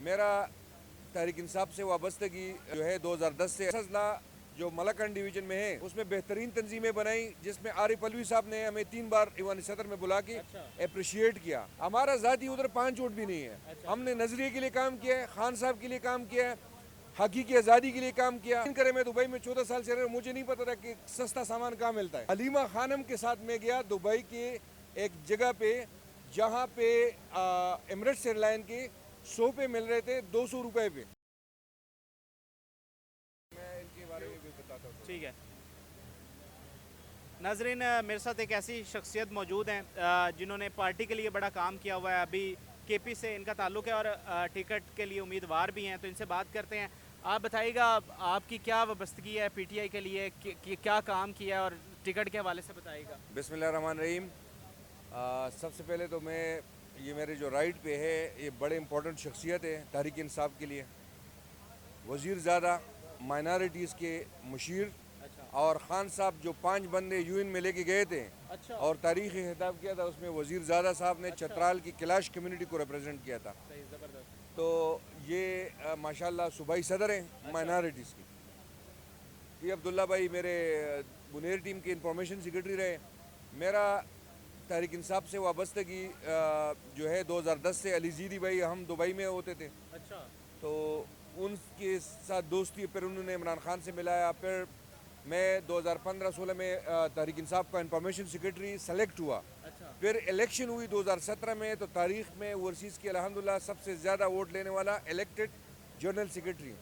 میرا تحریک انصاف سے وابستگی جو ہے 2010 سے اضلاع جو ملاکنڈ ڈویژن میں ہے اس میں بہترین تنظیمیں بنائی، جس میں عارف علوی صاحب نے ہمیں 3 بار ایوان صدر میں بلا کے اپریشیٹ کیا. ہمارا ذاتی ادھر 5 ووٹ بھی نہیں ہے. ہم نے نظریے کے لیے کام کیا ہے، خان صاحب کے لیے کام کیا ہے، ہاکی کی آزادی کے لیے کام کیا. کرے میں دبئی میں 14 سال سے رہا، مجھے نہیں پتا تھا کہ سستا سامان کہاں ملتا ہے. حلیمہ خانم کے ساتھ میں گیا دبئی کے ایک جگہ پہ جہاں پہ ایمریٹس ایئر لائن کے 100 پہ مل رہے تھے 200 روپے پہ. میں ان کے بارے میں بھی بتاتا ہوں. ٹھیک ہے ناظرین، میرے ساتھ ایک ایسی شخصیت موجود ہیں جنہوں نے پارٹی کے لیے بڑا کام کیا ہوا ہے. ابھی کے پی سے ان کا تعلق ہے اور ٹکٹ کے لیے امیدوار بھی ہیں، تو ان سے بات کرتے ہیں. آپ بتائیے گا آپ کی کیا وابستگی ہے پی ٹی آئی کے لیے، کیا کام کیا ہے، اور ٹکٹ کے حوالے سے بتائیے گا. بسم اللہ الرحمن الرحیم. سب سے پہلے تو یہ میرے جو رائٹ پہ ہے، یہ بڑے امپورٹنٹ شخصیت ہے تحریک انصاف کے لیے. وزیر زادہ مائنارٹیز کے مشیر اور خان صاحب جو 5 بندے یو این میں لے کے گئے تھے اور تاریخی خطاب کیا تھا، اس میں وزیر زادہ صاحب نے چترال کی کلاش کمیونٹی کو ریپرزینٹ کیا تھا. تو یہ ماشاءاللہ صوبائی صدر ہیں مائنارٹیز کی. یہ عبداللہ بھائی میرے بنیر ٹیم کے انفارمیشن سیکرٹری رہے. میرا تحریک انصاف سے وابستگی جو ہے 2010 سے. علی زیدی بھائی ہم دبئی میں ہوتے تھے، تو ان کے ساتھ دوستی، پھر انہوں نے عمران خان سے ملایا. پھر میں 2015-16 میں تحریک انصاف کا انفارمیشن سیکرٹری سلیکٹ ہوا. پھر الیکشن ہوئی 2017 میں، تو تاریخ میں اوورسیز کی الحمدللہ سب سے زیادہ ووٹ لینے والا الیکٹڈ جنرل سیکرٹری.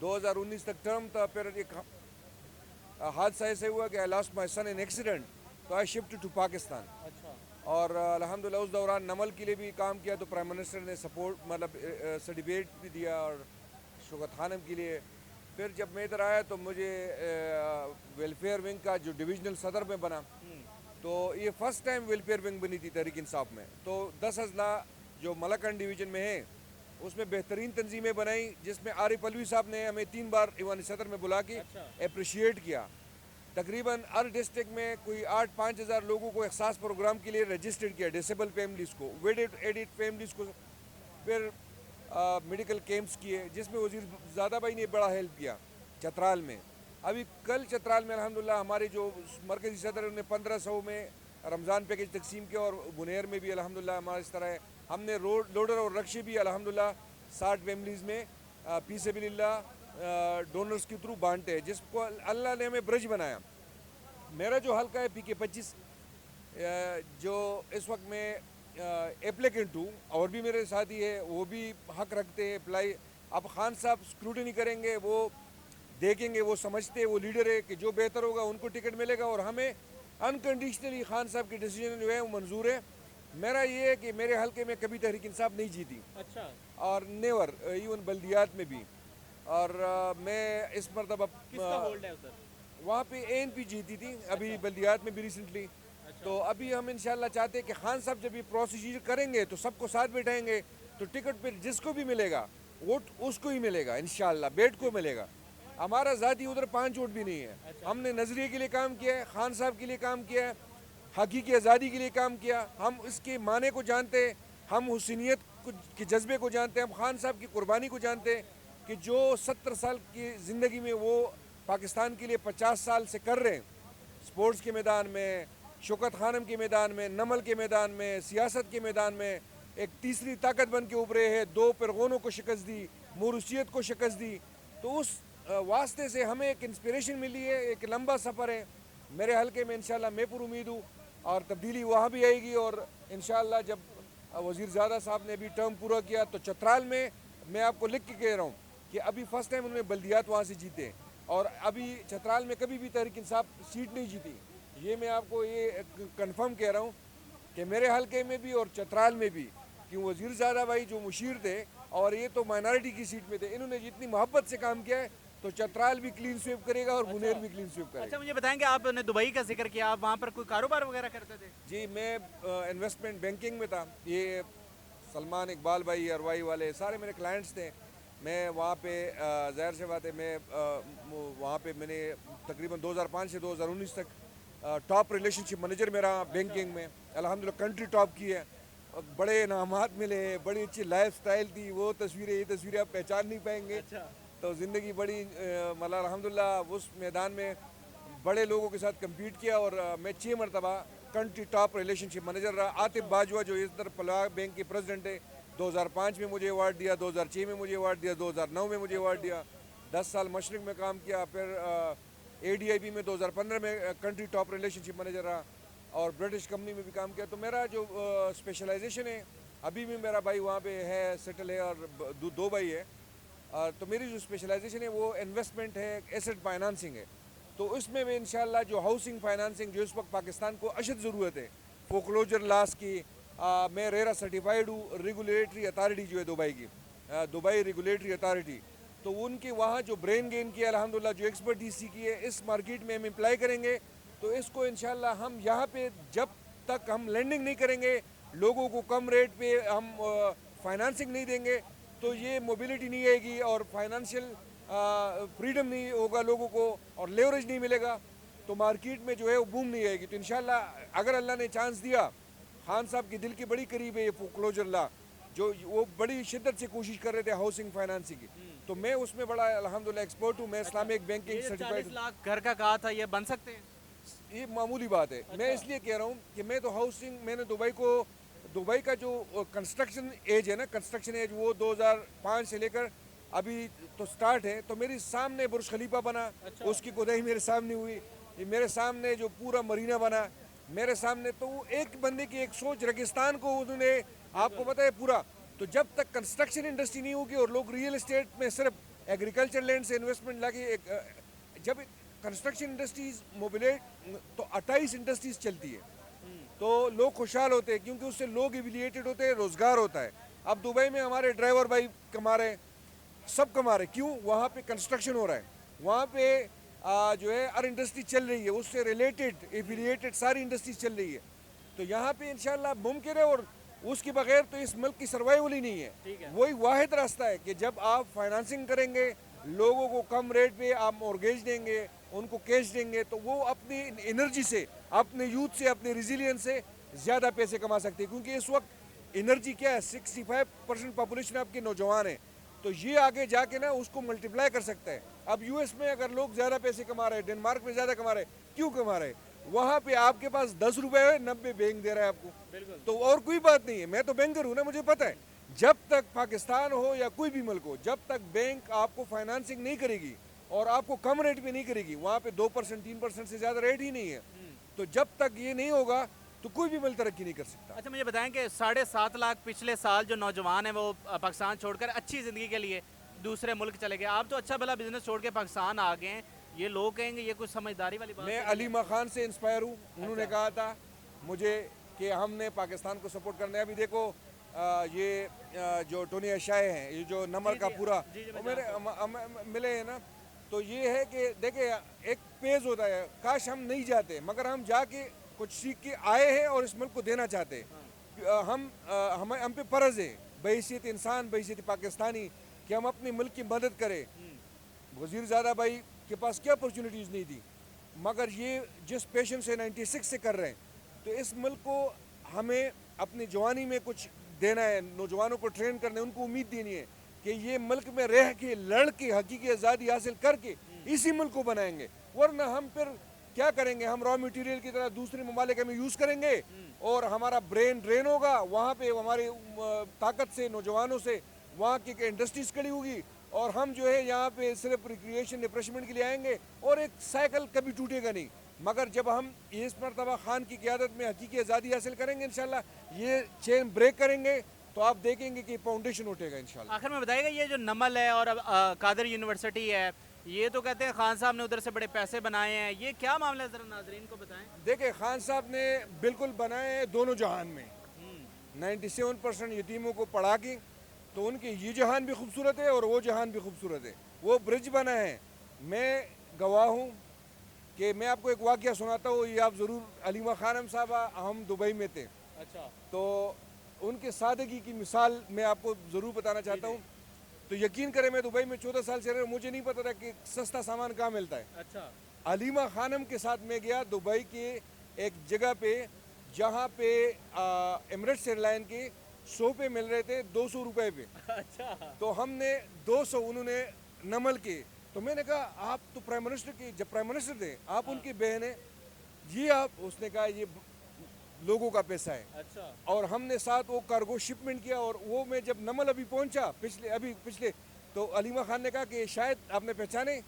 2019 تک ٹرم تھا. پھر ایک حادثہ ایسے ہوا کہ آئی لاسٹ مائی سن ان ایکسیڈنٹ، تو آئی شفٹ ٹو پاکستان. اور الحمدللہ اس دوران نمل کے لیے بھی کام کیا، تو پرائم منسٹر نے سپورٹ مطلب سرٹیفکیٹ بھی دیا، اور شوکت خانم کے لیے. پھر جب میں ادھر آیا تو مجھے ویلفیئر ونگ کا جو ڈویژنل صدر میں بنا، تو یہ فرسٹ ٹائم ویلفیئر ونگ بنی تھی تحریک انصاف میں. تو 10 اضلاع جو ملاکنڈ ڈویژن میں ہے اس میں بہترین تنظیمیں بنائی، جس میں عارف علوی صاحب نے ہمیں 3 بار ایوان صدر میں بلا کے اپریشیٹ کیا. تقریباً ہر ڈسٹرکٹ میں کوئی 5,000 لوگوں کو احساس پروگرام کے لیے رجسٹرڈ کیا، ڈسیبل فیملیز کو، ایڈٹ فیملیز کو. پھر میڈیکل کیمپس کیے، جس میں وزیر زادہ بھائی نے بڑا ہیلپ کیا چترال میں. ابھی کل چترال میں الحمدللہ ہمارے جو مرکزی صدر ہیں، انہوں نے 1500 میں رمضان پیکج تقسیم کیا، اور بنیر میں بھی الحمدللہ ہمارا اس طرح ہے. ہم نے لوڈر اور رکشے بھی الحمدللہ 60 فیملیز میں فی سبیل اللہ ڈونرز کے تھرو بانٹے، جس کو اللہ نے ہمیں برج بنایا. میرا جو حلقہ ہے پی کے 25، جو اس وقت میں اپلیکنٹ ہوں، اور بھی میرے ساتھی ہے وہ بھی حق رکھتے ہیں اپلائی. اب خان صاحب اسکروٹنی کریں گے، وہ دیکھیں گے، وہ سمجھتے وہ لیڈر ہے کہ جو بہتر ہوگا ان کو ٹکٹ ملے گا، اور ہمیں انکنڈیشنلی خان صاحب کی ڈیسیجن جو ہے وہ منظور ہے. میرا یہ ہے کہ میرے حلقے میں کبھی تحریک انصاف نہیں جیتی، اور نیور ایون بلدیات میں بھی. اور میں اس مرتبہ وہاں پہ اے این پی جیتی تھی، ابھی بلدیات میں بھی ریسنٹلی. تو ابھی ہم انشاءاللہ چاہتے ہیں کہ خان صاحب جب یہ پروسیجر کریں گے تو سب کو ساتھ بٹھائیں گے، تو ٹکٹ پہ جس کو بھی ملے گا ووٹ اس کو ہی ملے گا انشاءاللہ، بیٹ کو ملے گا. ہمارا ذاتی ادھر 5 ووٹ بھی نہیں ہے. ہم نے نظریے کے لیے کام کیا ہے، خان صاحب کے لیے کام کیا ہے، ہاکی کی آزادی کے لیے کام کیا. ہم اس کے معنی کو جانتے ہیں، ہم حسینیت کے جذبے کو جانتے ہیں، ہم خان صاحب کی قربانی کو جانتے ہیں کہ جو 70 سال کی زندگی میں وہ پاکستان کے لیے 50 سال سے کر رہے ہیں. سپورٹس کے میدان میں، شوکت خانم کے میدان میں، نمل کے میدان میں، سیاست کے میدان میں ایک تیسری طاقت بن کے ابھرے ہیں. 2 فرغونوں کو شکست دی، موروثیت کو شکست دی. تو اس واسطے سے ہمیں ایک انسپریشن ملی ہے. ایک لمبا سفر ہے میرے حلقے میں، انشاءاللہ میں پر امید ہوں، اور تبدیلی وہاں بھی آئے گی. اور انشاءاللہ جب وزیر زادہ صاحب نے بھی ٹرم پورا کیا تو چترال میں آپ کو لکھ کے کہہ رہا ہوں کہ ابھی فرسٹ ٹائم انہوں نے بلدیات وہاں سے جیتے، اور ابھی چترال میں کبھی بھی تحریک انصاف سیٹ نہیں جیتی. یہ میں آپ کو یہ کنفرم کہہ رہا ہوں کہ میرے حلقے میں بھی اور چترال میں بھی، کہ وزیر زادہ بھائی جو مشیر تھے اور یہ تو مائنارٹی کی سیٹ میں تھے، انہوں نے جتنی محبت سے کام کیا ہے تو چترال بھی کلین سویپ کرے گا اور بنیر بھی کلین سویپ کرے اچھا گا. مجھے بتائیں گے، آپ نے دبئی کا ذکر کیا، آپ وہاں پر کوئی کاروبار وغیرہ کرتے تھے؟ جی میں انویسٹمنٹ بینکنگ میں تھا. یہ سلمان اقبال بھائی، اروائی والے سارے میرے کلائنٹس تھے. میں وہاں پہ ظاہر سی بات ہے، میں وہاں پہ میں نے تقریباً 2005 سے 2019 تک ٹاپ ریلیشن شپ مینیجر میرا بینکنگ میں، الحمدللہ کنٹری ٹاپ کی ہے. بڑے انعامات ملے, بڑی اچھی لائف سٹائل تھی, وہ تصویریں یہ تصویریں آپ پہچان نہیں پائیں گے. تو زندگی بڑی مطلب الحمدللہ اس میدان میں بڑے لوگوں کے ساتھ کمپیٹ کیا, اور میں 6 مرتبہ کنٹری ٹاپ ریلیشن شپ مینیجر رہا. عاطف باجوہ جو ادھر پلوا بینک کے پریزیڈنٹ ہے, 2005 میں مجھے ایوارڈ دیا, 2006 میں مجھے ایوارڈ دیا, 2009 میں مجھے ایوارڈ دیا. 10 سال مشرق میں کام کیا, پھر ADIB میں 2015 میں کنٹری ٹاپ ریلیشن شپ مینیجر رہا, اور برٹش کمپنی میں بھی کام کیا. تو میرا جو اسپیشلائزیشن ہے, ابھی بھی میرا بھائی وہاں پہ ہے, سیٹل ہے, اور 2 بھائی ہے. تو میری جو اسپیشلائزیشن ہے وہ انویسٹمنٹ ہے, ایسٹ فائنانسنگ ہے. تو اس میں انشاءاللہ جو ہاؤسنگ فائنانسنگ جو اس وقت پاکستان کو اشد ضرورت ہے, فوکلوجر لاس کی, میں ریرا سرٹیفائیڈ ہوں. ریگولیٹری اتھارٹی جو ہے دبئی کی, دبئی ریگولیٹری اتھارٹی, تو ان کی وہاں جو برین گین کی الحمدللہ جو ایکسپرٹیز سیکھی ہے, اس مارکیٹ میں ہم امپلائی کریں گے. تو اس کو انشاءاللہ ہم یہاں پہ جب تک ہم لینڈنگ نہیں کریں گے, لوگوں کو کم ریٹ پہ ہم فائنانسنگ نہیں دیں گے, تو یہ موبیلٹی نہیں آئے گی, اور فائنانشیل فریڈم نہیں ہوگا لوگوں کو, اور لیوریج نہیں ملے گا, تو مارکیٹ میں جو ہے وہ بوم نہیں آئے گی. تو انشاءاللہ اگر اللہ نے چانس دیا, خان صاحب کی دل کے بڑی قریب ہے یہ فوکلوجر لا, جو وہ بڑی شدت سے کوشش کر رہے تھے ہاؤسنگ فائنانسنگ کی, تو میں اس میں بڑا الحمدللہ ایکسپرٹ ہوں. میں اسلامک بینکنگ سرٹیفائڈ 40 لاکھ گھر کا کہا تھا, یہ بن سکتے ہیں؟ یہ معمولی بات ہے. میں اس لیے کہہ رہا ہوں کہ میں تو ہاؤسنگ, میں نے دبئی کا جو کنسٹرکشن ایج ہے نا, کنسٹرکشن ایج وہ 2005 سے لے کر ابھی تو سٹارٹ ہے. تو میری سامنے برج خلیفہ بنا, اس کی کھدائی میرے سامنے ہوئی, میرے سامنے جو پورا مرینا بنا میرے سامنے. تو وہ ایک بندے کی ایک سوچ, ریگستان کو انہوں نے, آپ کو پتہ ہے پورا. تو جب تک کنسٹرکشن انڈسٹری نہیں ہوگی, اور لوگ ریئل اسٹیٹ میں صرف ایگریکلچر لینڈ سے انویسٹمنٹ لا کے, جب کنسٹرکشن انڈسٹریز موبیلیٹ تو 28 انڈسٹریز چلتی ہے, تو لوگ خوشحال ہوتے ہیں, کیونکہ اس سے لوگ ایویلیٹڈ ہوتے ہیں, روزگار ہوتا ہے. اب دبئی میں ہمارے ڈرائیور بھائی کما رہے ہیں, سب کما رہے ہیں. کیوں؟ وہاں پہ کنسٹرکشن ہو رہا ہے, وہاں پہ جو ہے ہر انڈسٹری چل رہی ہے, اس سے ریلیٹڈ ایفیلیٹڈ ساری انڈسٹریز چل رہی ہے. تو یہاں پہ انشاءاللہ ممکن ہے, اور اس کے بغیر تو اس ملک کی سروائیول ہی نہیں ہے. وہی واحد راستہ ہے کہ جب آپ فائنانسنگ کریں گے, لوگوں کو کم ریٹ پہ آپ مورگیج دیں گے, ان کو کیش دیں گے, تو وہ اپنی انرجی سے, اپنے یوتھ سے, اپنے ریزیلینس سے زیادہ پیسے کما سکتے ہیں. کیونکہ اس وقت انرجی کیا ہے, 65% پاپولیشن آپ کے نوجوان ہیں, تو یہ آگے جا کے نا اس کو ملٹیپلائی کر سکتا ہے. اب US میں اگر لوگ زیادہ پیسے کما رہے ہیں, ڈنمارک میں زیادہ کما رہے ہیں, کیوں کما رہے ہیں؟ وہاں پہ آپ کے پاس 10 روپے ہے, 90 بینک دے رہا ہے آپ کو. تو اور کوئی بات نہیں ہے, میں تو بینکر ہوں نا, مجھے پتہ ہے. جب تک پاکستان ہو یا کوئی بھی ملک ہو, جب تک بینک آپ کو فائنانسنگ نہیں کرے گی اور آپ کو کم ریٹ پہ نہیں کرے گی, وہاں پہ 2% 3% سے زیادہ ریٹ ہی نہیں ہے, تو جب تک یہ نہیں ہوگا تو کوئی بھی ملک ترقی نہیں کر سکتا. اچھا مجھے بتائیں کہ 7.5 لاکھ پچھلے سال جو نوجوان ہیں وہ پاکستان چھوڑ کر اچھی زندگی کے لیے دوسرے ملک چلے گئے, آپ تو اچھا بھلا بزنس چھوڑ کے پاکستان آ گئے ہیں, یہ لوگ کہیں گے یہ کچھ سمجھداری والی بات؟ میں علیمہ خان سے انسپائر ہوں, انہوں نے کہا تھا مجھے کہ ہم نے پاکستان کو سپورٹ کرنا ہے. ابھی دیکھو یہ جو ٹونی اشائے ہیں, یہ جو نمر کا پورا میرے ملے ہیں نا, تو یہ ہے کہ دیکھیں ایک پیز ہوتا ہے, کاش ہم نہیں جاتے, مگر ہم جا کے کچھ سیکھ کے آئے ہیں اور اس ملک کو دینا چاہتے ہیں. ہم پہ فرض ہے بحیثیت انسان, بحیثیت پاکستانی, کہ ہم اپنے ملک کی مدد کریں. وزیر زادہ بھائی کے پاس کیا اپرچونیٹیز نہیں تھی, مگر یہ جس پیشن سے 96 سے کر رہے ہیں, تو اس ملک کو ہمیں اپنی جوانی میں کچھ دینا ہے, نوجوانوں کو ٹرین کرنا ہے, ان کو امید دینی ہے کہ یہ ملک میں رہ کے, لڑ کے, حقیقی آزادی حاصل کر کے اسی ملک کو بنائیں گے. ورنہ ہم پھر کیا کریں گے, ہم را میٹیریل کی طرح دوسرے ممالک ہمیں یوز کریں گے, اور ہمارا برین ڈرین ہوگا, وہاں پہ ہماری طاقت سے, نوجوانوں سے وہاں کی انڈسٹریز کھڑی ہوگی, اور ہم جو ہے یہاں پہ صرف ریکریشن ریفریشمنٹ کے لیے آئیں گے, اور ایک سائیکل کبھی ٹوٹے گا نہیں. مگر جب ہم اس مرتبہ خان کی قیادت میں حقیقی آزادی حاصل کریں گے, انشاءاللہ یہ چین بریک کریں گے, تو آپ دیکھیں گے کہ فاؤنڈیشن اٹھے گا انشاءاللہ. آخر میں بتائیے گا, یہ جو نمل ہے اور قادر یونیورسٹی ہے, یہ تو کہتے ہیں خان صاحب نے ادھر سے بڑے پیسے بنائے ہیں, یہ کیا معاملہ ہے, ذرا ناظرین کو بتائیں. دیکھیں خان صاحب نے بالکل بنائے دونوں جہان میں, 97% یتیموں کو پڑھا کے, تو ان کے یہ جہان بھی خوبصورت ہے اور وہ جہان بھی خوبصورت ہے. وہ برج بنا ہے. میں گواہ ہوں کہ میں آپ کو ایک واقعہ سناتا ہوں, یہ آپ ضرور, علیمہ خانم صاحبہ ہم دبئی میں تھے, اچھا, تو ان کے سادگی کی مثال میں آپ کو ضرور بتانا چاہتا ہوں. تو یقین کریں میں دبئی میں 14 سال سے رہا, مجھے نہیں پتا تھا کہ سستا سامان کہاں ملتا ہے. اچھا, علیمہ خانم کے ساتھ میں گیا دبئی کے ایک جگہ پہ جہاں پہ ایمریٹس ایئر لائن کے 100 پہ مل رہے تھے 200 روپے پہ. اچھا تو ہم نے 200 انہوں نے نمل کے. تو میں نے کہا آپ تو پرائم منسٹر کی جب پرائم منسٹر تھے آپ ان کی بہن ہیں یہ آپ. اس نے کہا یہ لوگوں کا پیسہ ہے. اچھا اور ہم نے ساتھ وہ کارگو شپمنٹ کیا. اور وہ میں جب نمل ابھی پہنچا پچھلے تو علیمہ خان نے کہا کہ شاید آپ نے پہچانے.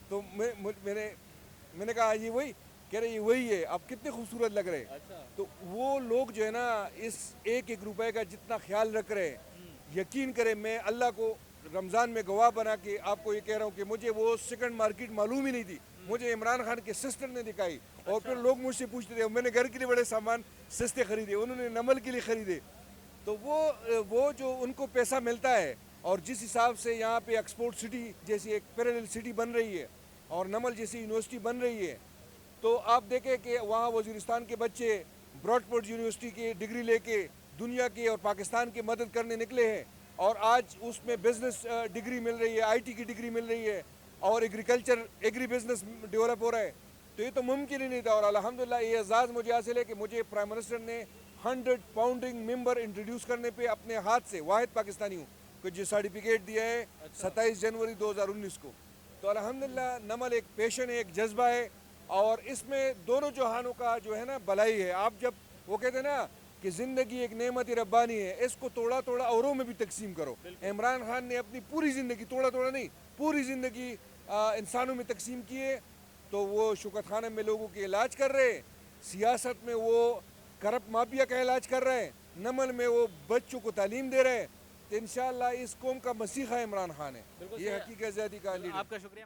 تو میں نے کہا یہ وہی. کہہ رہے یہ وہی ہے. آپ کتنے خوبصورت لگ رہے. اچھا تو وہ لوگ جو ہے نا اس ایک روپے کا جتنا خیال رکھ رہے ہیں یقین کریں میں اللہ کو رمضان میں گواہ بنا کے آپ کو یہ کہہ رہا ہوں کہ مجھے وہ سیکنڈ مارکیٹ معلوم ہی نہیں تھی. مجھے عمران خان کے سسٹر نے دکھائی. اور پھر لوگ مجھ سے پوچھتے تھے. میں نے گھر کے لیے بڑے سامان سستے خریدے انہوں نے نمل کے لیے خریدے. تو وہ جو ان کو پیسہ ملتا ہے اور جس حساب سے یہاں پہ ایکسپورٹ سٹی جیسی ایک پیرالل سٹی بن رہی ہے اور نمل جیسی یونیورسٹی بن رہی ہے تو آپ دیکھیں کہ وہاں وزیرستان کے بچے براڈ فورڈ یونیورسٹی کی ڈگری لے کے دنیا کی اور پاکستان کی مدد کرنے نکلے ہیں. اور آج اس میں بزنس ڈگری مل رہی ہے آئی ٹی کی ڈگری مل رہی ہے اور ایگری بزنس ڈیولپ ہو رہا ہے. تو یہ تو ممکن ہی نہیں تھا. اور الحمدللہ یہ اعزاز مجھے حاصل ہے کہ مجھے پرائم منسٹر نے 100 پاؤنڈنگ ممبر انٹروڈیوس کرنے پہ اپنے ہاتھ سے واحد پاکستانی ہوں کہ جو سرٹیفکیٹ دیا ہے 27 جنوری 2019 کو. تو الحمدللہ نمل ایک پیشن ہے ایک جذبہ ہے اور اس میں دونوں جہانوں کا جو ہے نا بھلائی ہے. آپ جب وہ کہتے ہیں نا کہ زندگی ایک نعمت ربانی ہے اس کو توڑا توڑا اوروں میں بھی تقسیم کرو. عمران خان نے اپنی پوری زندگی توڑا توڑا نہیں پوری زندگی انسانوں میں تقسیم کیے. تو وہ شوکت خانہ میں لوگوں کے علاج کر رہے سیاست میں وہ کرپٹ مافیا کا علاج کر رہے ہیں نمل میں وہ بچوں کو تعلیم دے رہے ہیں. تو انشاءاللہ اس قوم کا مسیحا عمران خان ہے. یہ حقیقت ذاتی کا لیڈر. آپ کا شکریہ.